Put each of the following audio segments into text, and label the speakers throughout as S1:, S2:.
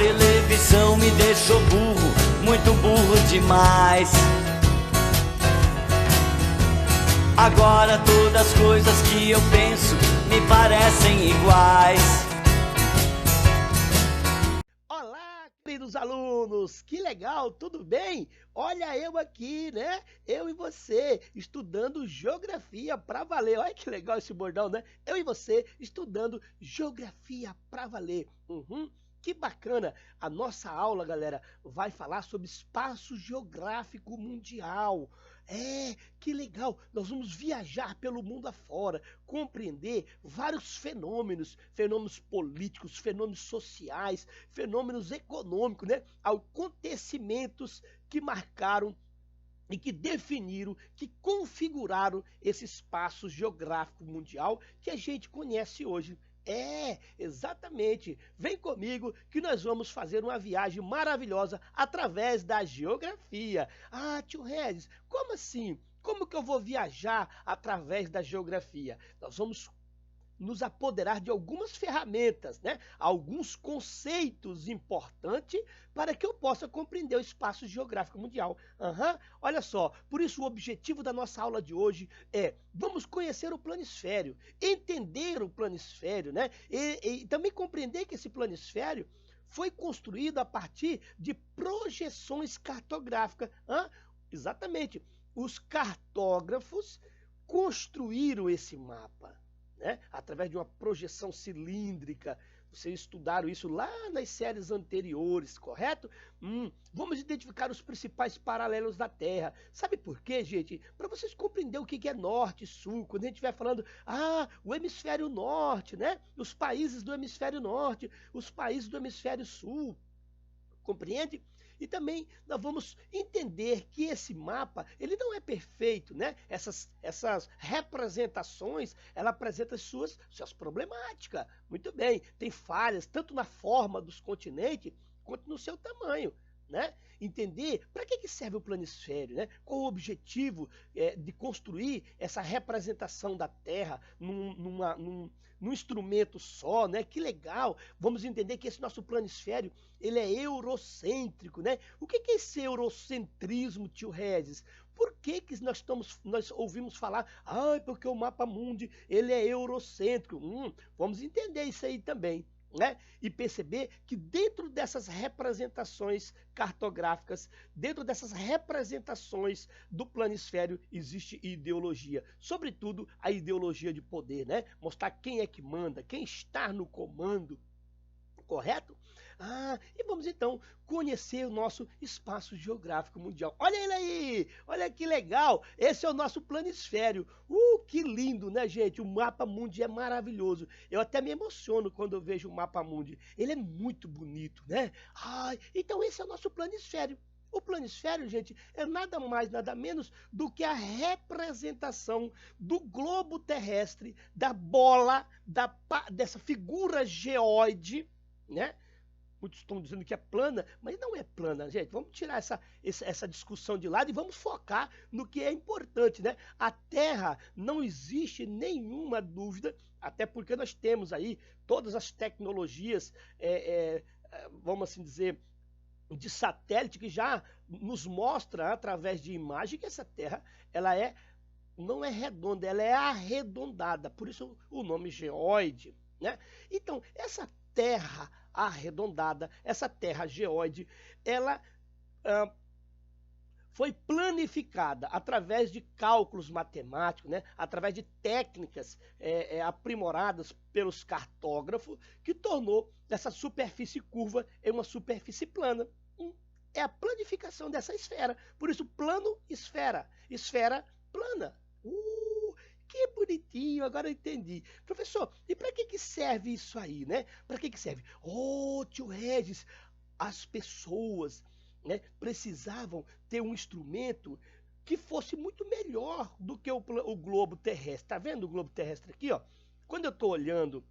S1: televisão me deixou burro, muito burro demais. Agora todas as coisas que eu penso me parecem iguais.
S2: Olá, queridos alunos, que legal, tudo bem? Olha eu aqui, né? Eu e você, estudando geografia pra valer. Olha que legal esse bordão, né? Eu e você, estudando geografia pra valer. Que bacana! A nossa aula, galera, vai falar sobre espaço geográfico mundial. Que legal! Nós vamos viajar pelo mundo afora, compreender vários fenômenos, fenômenos políticos, fenômenos sociais, fenômenos econômicos, né? Acontecimentos que marcaram e que definiram, que configuraram esse espaço geográfico mundial que a gente conhece hoje. Exatamente. Vem comigo que nós vamos fazer uma viagem maravilhosa através da geografia. Ah, tio Regis, como assim? Como que eu vou viajar através da geografia? Nós vamos nos apoderar de algumas ferramentas, né? Alguns conceitos importantes para que eu possa compreender o espaço geográfico mundial. Olha só, por isso o objetivo da nossa aula de hoje vamos conhecer o planisfério, entender o planisfério, né? E também compreender que esse planisfério foi construído a partir de projeções cartográficas. Exatamente, os cartógrafos construíram esse mapa, né? Através de uma projeção cilíndrica. Vocês estudaram isso lá nas séries anteriores, correto? Vamos identificar os principais paralelos da Terra. Sabe por quê, gente? Para vocês compreenderem o que é norte e sul. Quando a gente estiver falando, o hemisfério norte, né? Os países do hemisfério norte, os países do hemisfério sul. Compreende? E também nós vamos entender que esse mapa, ele não é perfeito, né? Essas representações, ela apresenta suas problemáticas. Muito bem, tem falhas tanto na forma dos continentes quanto no seu tamanho, né? Entender para que serve o planisfério, né? Qual o objetivo de construir essa representação da Terra num instrumento só, né? Que legal! Vamos entender que esse nosso planisfério, ele é eurocêntrico, né? O que é esse eurocentrismo, tio Regis? Por que nós ouvimos falar, porque o mapa mundi, ele é eurocêntrico? Vamos entender isso aí também, né? E perceber que dentro dessas representações cartográficas, dentro dessas representações do planisfério, existe ideologia, sobretudo a ideologia de poder, né? Mostrar quem é que manda, quem está no comando, correto? E vamos então conhecer o nosso espaço geográfico mundial. Olha ele aí, olha que legal, esse é o nosso planisfério. Que lindo, né, gente? O mapa mundi é maravilhoso. Eu até me emociono quando eu vejo o mapa mundi. Ele é muito bonito, né? Então esse é o nosso planisfério. O planisfério, gente, é nada mais, nada menos do que a representação do globo terrestre, da bola, dessa figura geóide, né? Muitos estão dizendo que é plana, mas não é plana, gente. Vamos tirar essa discussão de lado e vamos focar no que é importante, né? A Terra, não existe nenhuma dúvida, até porque nós temos aí todas as tecnologias, vamos assim dizer, de satélite que já nos mostra através de imagem que essa Terra, não é redonda, ela é arredondada, por isso o nome geóide, né? Então, essa Terra arredondada, essa Terra geóide, ela foi planificada através de cálculos matemáticos, né? Através de técnicas aprimoradas pelos cartógrafos, que tornou essa superfície curva em uma superfície plana. É a planificação dessa esfera, por isso plano, esfera, esfera plana. Que bonitinho, agora eu entendi. Professor, e para que serve isso aí, né? Para que serve? Tio Regis, as pessoas, né, precisavam ter um instrumento que fosse muito melhor do que o globo terrestre. Tá vendo o globo terrestre aqui, ó? Quando eu estou olhando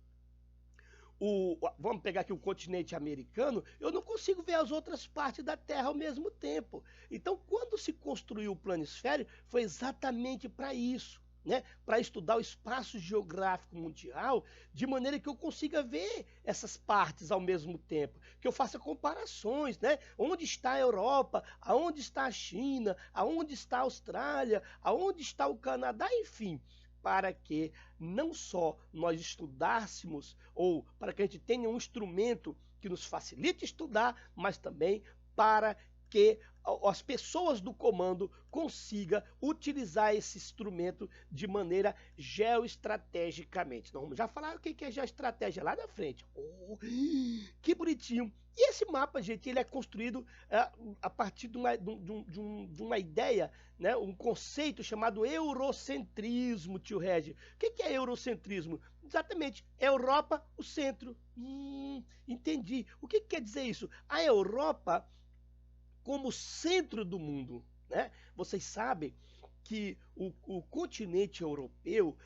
S2: vamos pegar aqui o continente americano, eu não consigo ver as outras partes da Terra ao mesmo tempo. Então, quando se construiu o planisfério, foi exatamente para isso. né, para estudar o espaço geográfico mundial, de maneira que eu consiga ver essas partes ao mesmo tempo, que eu faça comparações, né? Onde está a Europa, aonde está a China, aonde está a Austrália, aonde está o Canadá, enfim, para que não só nós estudássemos, ou para que a gente tenha um instrumento que nos facilite estudar, mas também para que as pessoas do comando consigam utilizar esse instrumento de maneira geoestrategicamente. Nós vamos já falar o que é geoestratégia lá na frente. Oh, que bonitinho! E esse mapa, gente, ele é construído a partir de uma ideia, né, um conceito chamado eurocentrismo, tio Regi. O que é eurocentrismo? Exatamente, Europa, o centro. Entendi. O que quer dizer isso? A Europa como centro do mundo, né? Vocês sabem que o continente europeu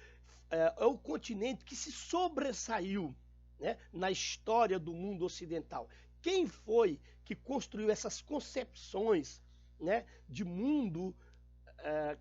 S2: é o continente que se sobressaiu, né, na história do mundo ocidental. Quem foi que construiu essas concepções, né, de mundo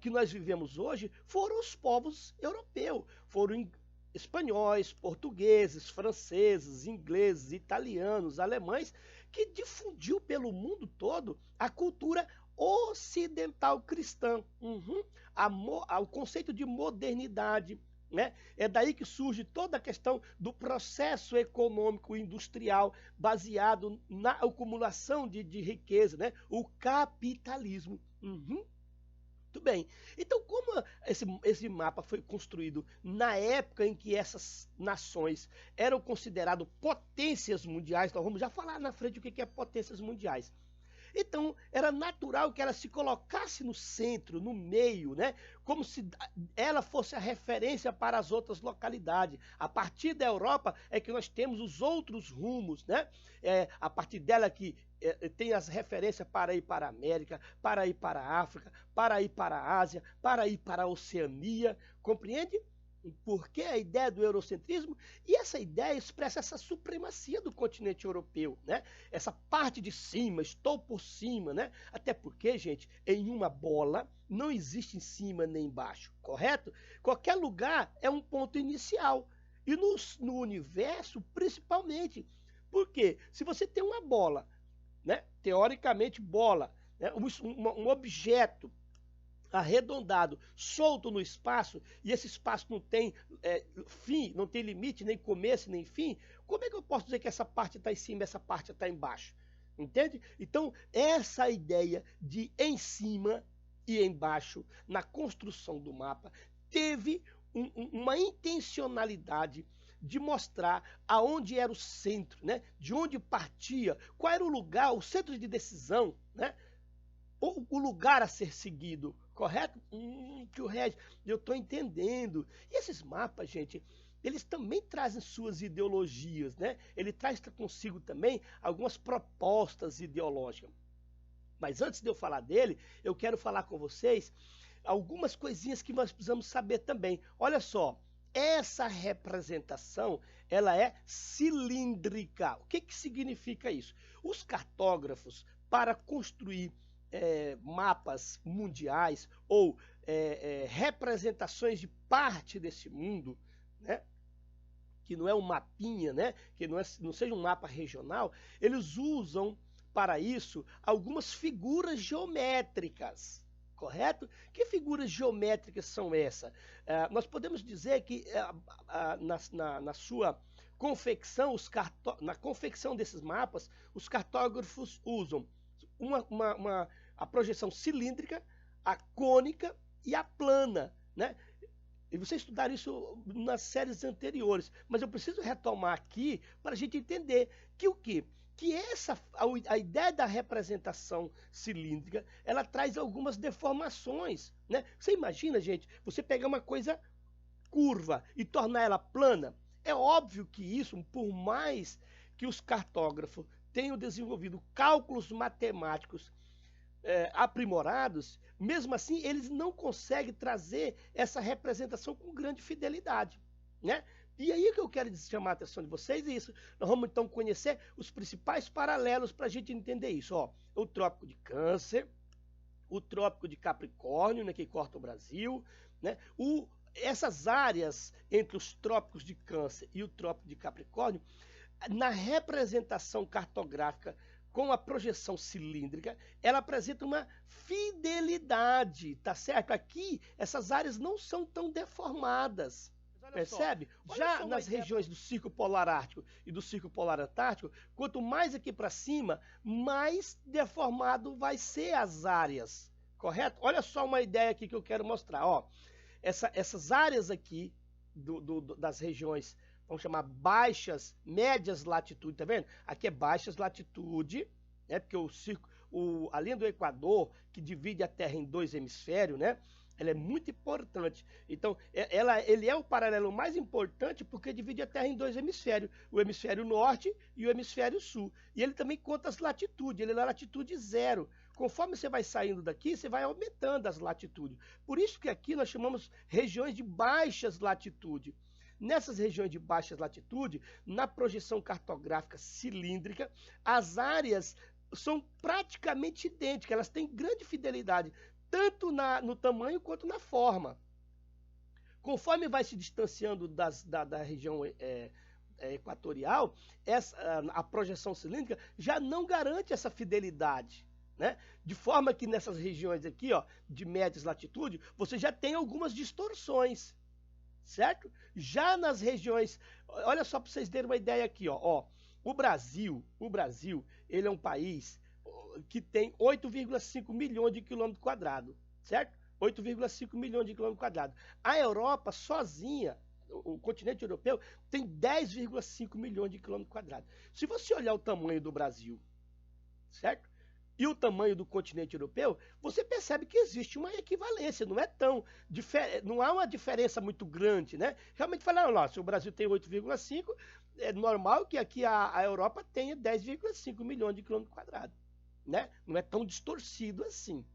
S2: que nós vivemos hoje? Foram os povos europeus, foram espanhóis, portugueses, franceses, ingleses, italianos, alemães, que difundiu pelo mundo todo a cultura ocidental cristã. O conceito de modernidade, né? É daí que surge toda a questão do processo econômico industrial baseado na acumulação de riqueza, né? O capitalismo. Muito bem. Então, como esse mapa foi construído na época em que essas nações eram consideradas potências mundiais, nós vamos já falar na frente o que é potências mundiais. Então, era natural que ela se colocasse no centro, no meio, né? Como se ela fosse a referência para as outras localidades. A partir da Europa é que nós temos os outros rumos, né? A partir dela que tem as referências para ir para a América, para ir para a África, para ir para a Ásia, para ir para a Oceania, compreende? Porque a ideia do eurocentrismo, e essa ideia expressa essa supremacia do continente europeu, né? Essa parte de cima, estou por cima, né? Até porque, gente, em uma bola não existe em cima nem embaixo, correto? Qualquer lugar é um ponto inicial. E no universo, principalmente. Porque se você tem uma bola, né? Teoricamente bola, né? Um objeto arredondado, solto no espaço, e esse espaço não tem fim, não tem limite, nem começo, nem fim, como é que eu posso dizer que essa parte está em cima e essa parte está embaixo? Entende? Então, essa ideia de em cima e embaixo, na construção do mapa, teve uma intencionalidade de mostrar aonde era o centro, né? De onde partia, qual era o lugar, o centro de decisão, né? O lugar a ser seguido, correto? Tio Regi, eu estou entendendo. E esses mapas, gente, eles também trazem suas ideologias, né? Ele traz consigo também algumas propostas ideológicas. Mas antes de eu falar dele, eu quero falar com vocês algumas coisinhas que nós precisamos saber também. Olha só, essa representação, ela é cilíndrica. O que significa isso? Os cartógrafos, para construir mapas mundiais ou representações de parte desse mundo, né? Que não é um mapinha, né? Que não seja um mapa regional, eles usam para isso algumas figuras geométricas, correto? Que figuras geométricas são essas? Nós podemos dizer que na sua confecção, na confecção desses mapas, os cartógrafos usam a projeção cilíndrica, a cônica e a plana, né? E vocês estudaram isso nas séries anteriores, mas eu preciso retomar aqui para a gente entender que o quê? Que a ideia da representação cilíndrica, ela traz algumas deformações, né? Você imagina, gente, você pegar uma coisa curva e tornar ela plana? É óbvio que isso, por mais que os cartógrafos tenham desenvolvido cálculos matemáticos aprimorados, mesmo assim eles não conseguem trazer essa representação com grande fidelidade, né? E aí que eu quero chamar a atenção de vocês é isso. Nós vamos então conhecer os principais paralelos para a gente entender isso. Ó, o Trópico de Câncer, o Trópico de Capricórnio, né, que corta o Brasil, né? essas áreas entre os trópicos de Câncer e o trópico de Capricórnio, na representação cartográfica com a projeção cilíndrica, ela apresenta uma fidelidade, tá certo? Aqui, essas áreas não são tão deformadas. Percebe? Já nas regiões do Círculo Polar Ártico e do Círculo Polar Antártico, quanto mais aqui para cima, mais deformado vai ser as áreas, correto? Olha só uma ideia aqui que eu quero mostrar. Ó, essas áreas aqui das regiões, vamos chamar baixas, médias latitude, tá vendo? Aqui é baixas latitude, né? Porque a linha do Equador, que divide a Terra em dois hemisférios, né? Ela é muito importante. Então, ele é o paralelo mais importante porque divide a Terra em dois hemisférios, o hemisfério norte e o hemisfério sul. E ele também conta as latitudes, ele é na latitude zero. Conforme você vai saindo daqui, você vai aumentando as latitudes. Por isso que aqui nós chamamos regiões de baixas latitude. Nessas regiões de baixas latitude, na projeção cartográfica cilíndrica, as áreas são praticamente idênticas, elas têm grande fidelidade, tanto no tamanho quanto na forma. Conforme vai se distanciando da região equatorial, a projeção cilíndrica já não garante essa fidelidade, né? De forma que nessas regiões aqui, ó, de médias latitude, você já tem algumas distorções, certo? Já nas regiões, olha só para vocês terem uma ideia aqui, ó, o Brasil, ele é um país que tem 8,5 milhões de quilômetros quadrados, certo? 8,5 milhões de quilômetros quadrados. A Europa sozinha, o continente europeu, tem 10,5 milhões de quilômetros quadrados. Se você olhar o tamanho do Brasil, certo? E o tamanho do continente europeu, você percebe que existe uma equivalência, não há uma diferença muito grande, né? Realmente falaram lá, se o Brasil tem 8,5, é normal que aqui a Europa tenha 10,5 milhões de quilômetros quadrados, né? Não é tão distorcido assim.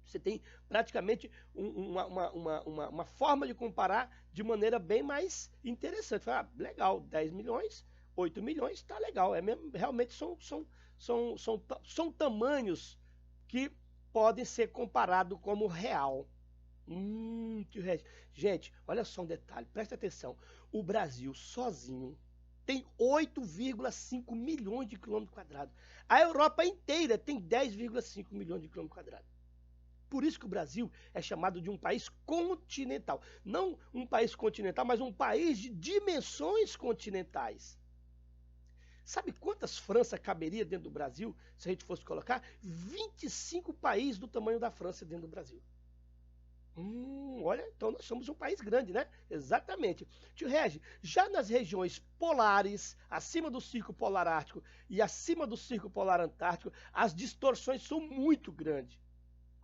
S2: Você tem praticamente uma forma de comparar de maneira bem mais interessante. Fala, legal, 10 milhões, 8 milhões, tá legal. É mesmo, realmente são tamanhos que podem ser comparados como real. Gente, olha só um detalhe, presta atenção. O Brasil sozinho tem 8,5 milhões de quilômetros quadrados. A Europa inteira tem 10,5 milhões de quilômetros quadrados. Por isso que o Brasil é chamado de um país continental. Não um país continental, mas um país de dimensões continentais. Sabe quantas França caberia dentro do Brasil, se a gente fosse colocar? 25 países do tamanho da França dentro do Brasil. Olha, então nós somos um país grande, né? Exatamente. Tio Regi, já nas regiões polares, acima do Círculo Polar Ártico e acima do Círculo Polar Antártico, as distorções são muito grandes.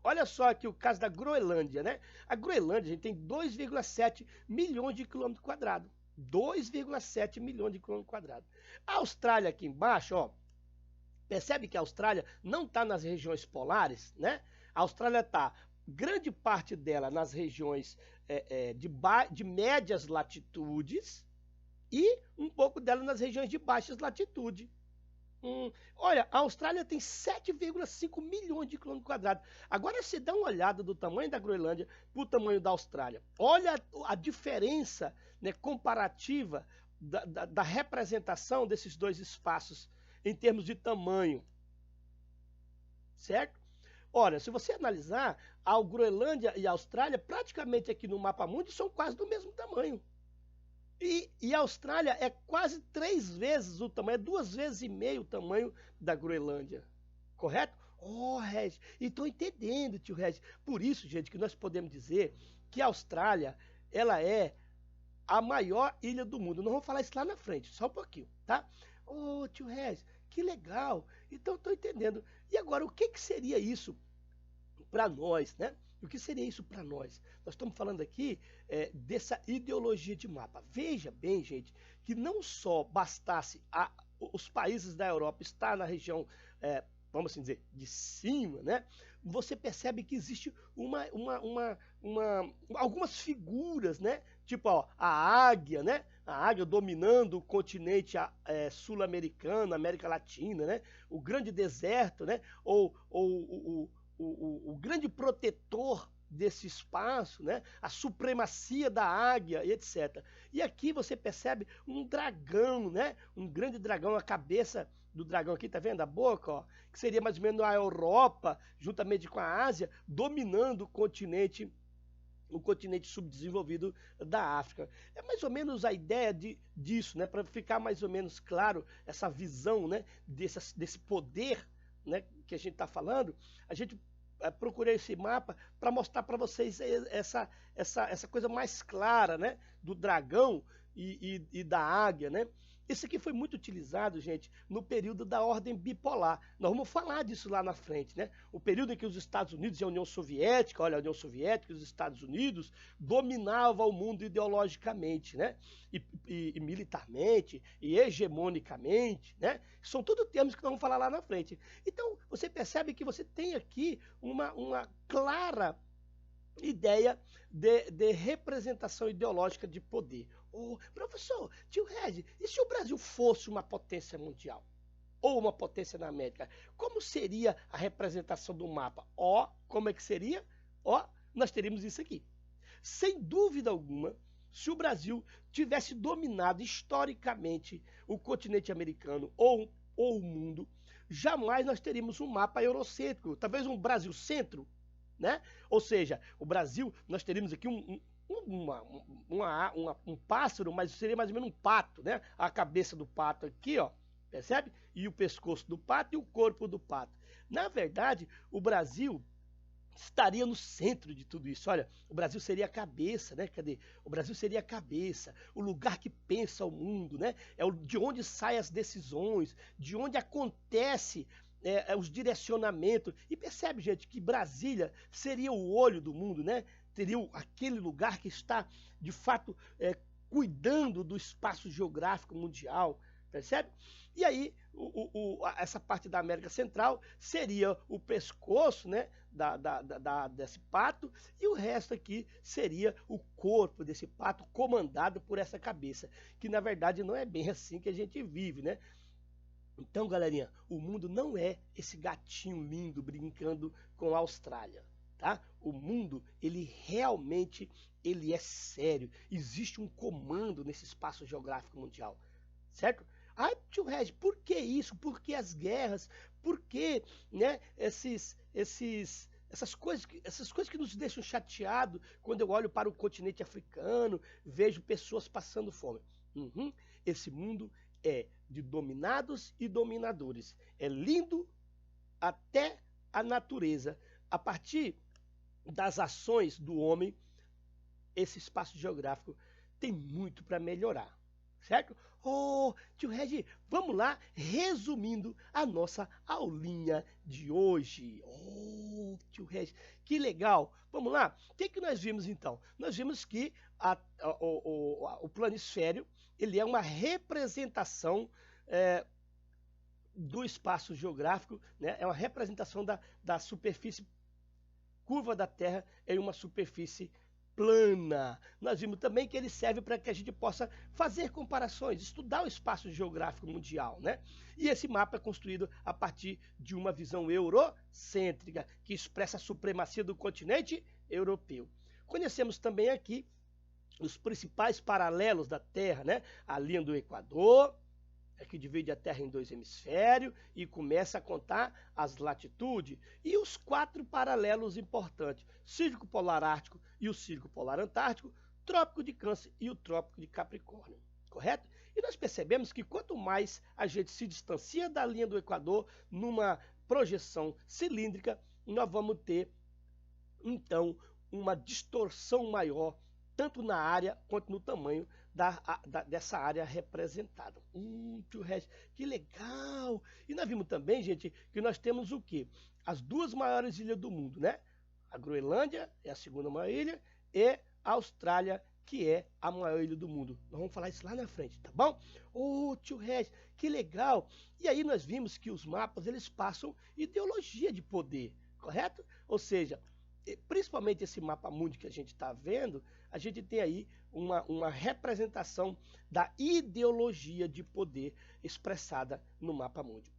S2: Olha só aqui o caso da Groenlândia, né? A Groenlândia, a gente tem 2,7 milhões de quilômetros quadrados. 2,7 milhões de quilômetros quadrados. A Austrália aqui embaixo, ó, percebe que a Austrália não está nas regiões polares, né? A Austrália está, grande parte dela nas regiões de médias latitudes e um pouco dela nas regiões de baixas latitudes. Olha, a Austrália tem 7,5 milhões de quilômetros quadrados. Agora você dá uma olhada do tamanho da Groenlândia para o tamanho da Austrália. Olha a diferença, né, comparativa da representação desses dois espaços em termos de tamanho. Certo? Olha, se você analisar, a Groenlândia e a Austrália, praticamente aqui no mapa mundi, são quase do mesmo tamanho. E a Austrália é quase 3 vezes o tamanho, é 2,5 vezes o tamanho da Groenlândia. Correto? Regi, e estou entendendo, tio Regi. Por isso, gente, que nós podemos dizer que a Austrália, ela é a maior ilha do mundo. Nós vamos falar isso lá na frente, só um pouquinho, tá? Tio Regi, que legal. Então, estou entendendo. E agora, o que seria isso para nós, né? O que seria isso para nós? Nós estamos falando aqui dessa ideologia de mapa. Veja bem, gente, que não só bastasse os países da Europa estar na região, vamos assim dizer, de cima, né? Você percebe que existe algumas figuras, né? Tipo, ó, a águia, né? A águia dominando o continente sul-americano, América Latina, né? O grande deserto, né? Ou o grande protetor desse espaço, né? A supremacia da águia, etc. E aqui você percebe um dragão, né? Um grande dragão, a cabeça do dragão aqui, tá vendo? A boca, ó, que seria mais ou menos a Europa, juntamente com a Ásia, dominando o continente subdesenvolvido da África. É mais ou menos a ideia disso, né? Para ficar mais ou menos claro essa visão, né? Desse poder, né? Que a gente está falando, a gente procurei esse mapa para mostrar para vocês essa coisa mais clara, né? Do dragão e da águia, né? Isso aqui foi muito utilizado, gente, no período da ordem bipolar. Nós vamos falar disso lá na frente, né? O período em que os Estados Unidos e a União Soviética, olha, a União Soviética e os Estados Unidos dominavam o mundo ideologicamente, né? E militarmente, e hegemonicamente, né? São tudo termos que nós vamos falar lá na frente. Então, você percebe que você tem aqui uma clara ideia de representação ideológica de poder. Professor, tio Regis, e se o Brasil fosse uma potência mundial? Ou uma potência na América? Como seria a representação do mapa? Como é que seria? Nós teríamos isso aqui. Sem dúvida alguma, se o Brasil tivesse dominado historicamente o continente americano ou o mundo, jamais nós teríamos um mapa eurocêntrico, talvez um Brasil-centro, né? Ou seja, o Brasil, nós teríamos aqui um pássaro, mas seria mais ou menos um pato, né? A cabeça do pato aqui, ó, percebe? E o pescoço do pato e o corpo do pato. Na verdade, o Brasil estaria no centro de tudo isso. Olha, o Brasil seria a cabeça, né? Cadê? O Brasil seria a cabeça, o lugar que pensa o mundo, né? De onde saem as decisões, de onde acontece os direcionamentos. E percebe, gente, que Brasília seria o olho do mundo, né? Teria aquele lugar que está, de fato, cuidando do espaço geográfico mundial, percebe? E aí, essa parte da América Central seria o pescoço, né, desse pato, e o resto aqui seria o corpo desse pato comandado por essa cabeça, que na verdade não é bem assim que a gente vive, né? Então, galerinha, o mundo não é esse gatinho lindo brincando com a Austrália, tá? O mundo, ele realmente, ele é sério. Existe um comando nesse espaço geográfico mundial, certo? Tio Regis, por que isso? Por que as guerras? Por que, né, essas coisas que nos deixam chateados quando eu olho para o continente africano, vejo pessoas passando fome? Esse mundo é de dominados e dominadores. É lindo até a natureza. A partir das ações do homem, esse espaço geográfico tem muito para melhorar, certo? Tio Regis, vamos lá, resumindo a nossa aulinha de hoje. Tio Regis, que legal. Vamos lá, o que nós vimos então? Nós vimos que o planisfério, ele é uma representação do espaço geográfico, né? É uma representação da superfície curva da Terra em uma superfície plana. Nós vimos também que ele serve para que a gente possa fazer comparações, estudar o espaço geográfico mundial, né? E esse mapa é construído a partir de uma visão eurocêntrica, que expressa a supremacia do continente europeu. Conhecemos também aqui os principais paralelos da Terra, né? A linha do Equador, que divide a Terra em 2 hemisférios e começa a contar as latitudes. E os 4 paralelos importantes: Círculo Polar Ártico e o Círculo Polar Antártico, Trópico de Câncer e o Trópico de Capricórnio. Correto? E nós percebemos que quanto mais a gente se distancia da linha do Equador, numa projeção cilíndrica, nós vamos ter, então, uma distorção maior, tanto na área quanto no tamanho dessa área representada. Tio Regis, que legal! E nós vimos também, gente, que nós temos o quê? As 2 maiores ilhas do mundo, né? A Groenlândia é a segunda maior ilha e a Austrália, que é a maior ilha do mundo. Nós vamos falar isso lá na frente, tá bom? Tio Regis, que legal! E aí nós vimos que os mapas, eles passam ideologia de poder, correto? Ou seja, principalmente esse mapa mundi que a gente está vendo, a gente tem aí uma representação da ideologia de poder expressada no mapa mundi.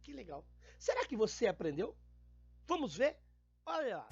S2: Que legal. Será que você aprendeu? Vamos ver? Olha lá.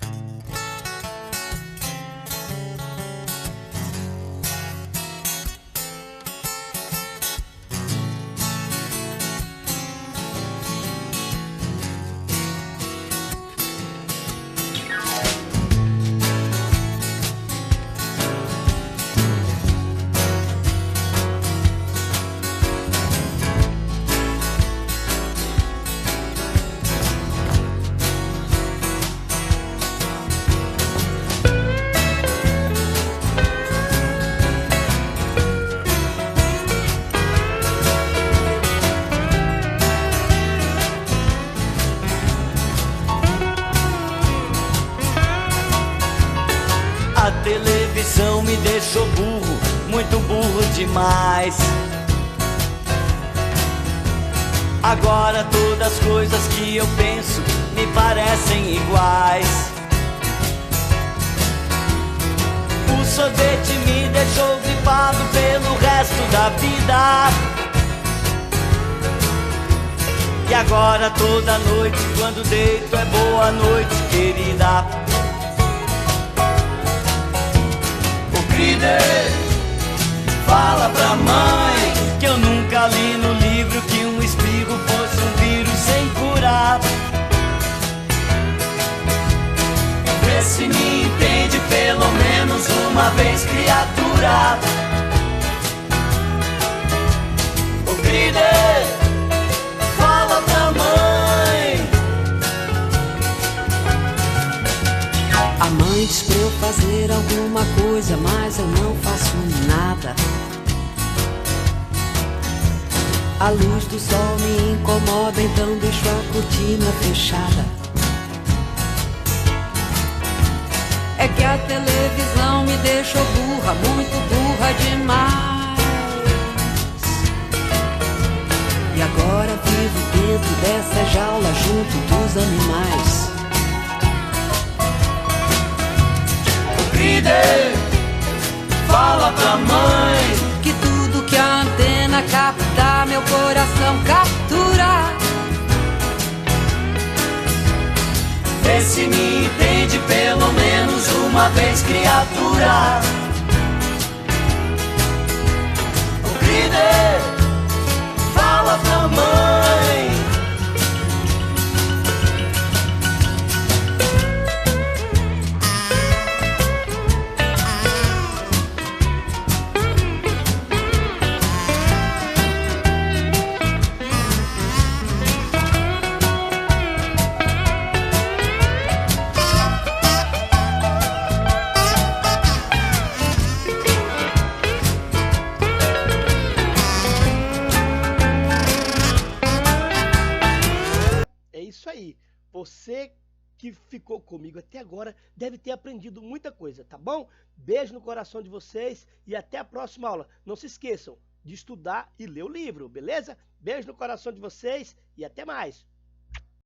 S1: A televisão me deixou burro, muito burro demais. Agora todas as coisas que eu penso me parecem iguais. O sorvete me deixou gripado pelo resto da vida. E agora toda noite, quando deito, é boa noite, querida. Fala pra mãe que eu nunca li no livro que um espirro fosse um vírus sem curar. Vê se me entende pelo menos uma vez, criatura. Ô Crider, fala pra mãe.
S3: A mãe diz pra eu fazer alguma coisa, mas eu não faço nada. A luz do sol me incomoda, então deixo a cortina fechada. É que a televisão me deixou burra, muito burra demais. E agora vivo dentro dessa jaula junto dos animais.
S1: Líder, fala pra mãe
S3: que tudo que a antena capta, meu coração captura.
S1: Vê se me entende pelo menos uma vez, criatura. O líder, fala pra mãe.
S2: Isso aí, você que ficou comigo até agora deve ter aprendido muita coisa, tá bom? Beijo no coração de vocês e até a próxima aula. Não se esqueçam de estudar e ler o livro, beleza? Beijo no coração de vocês e até mais.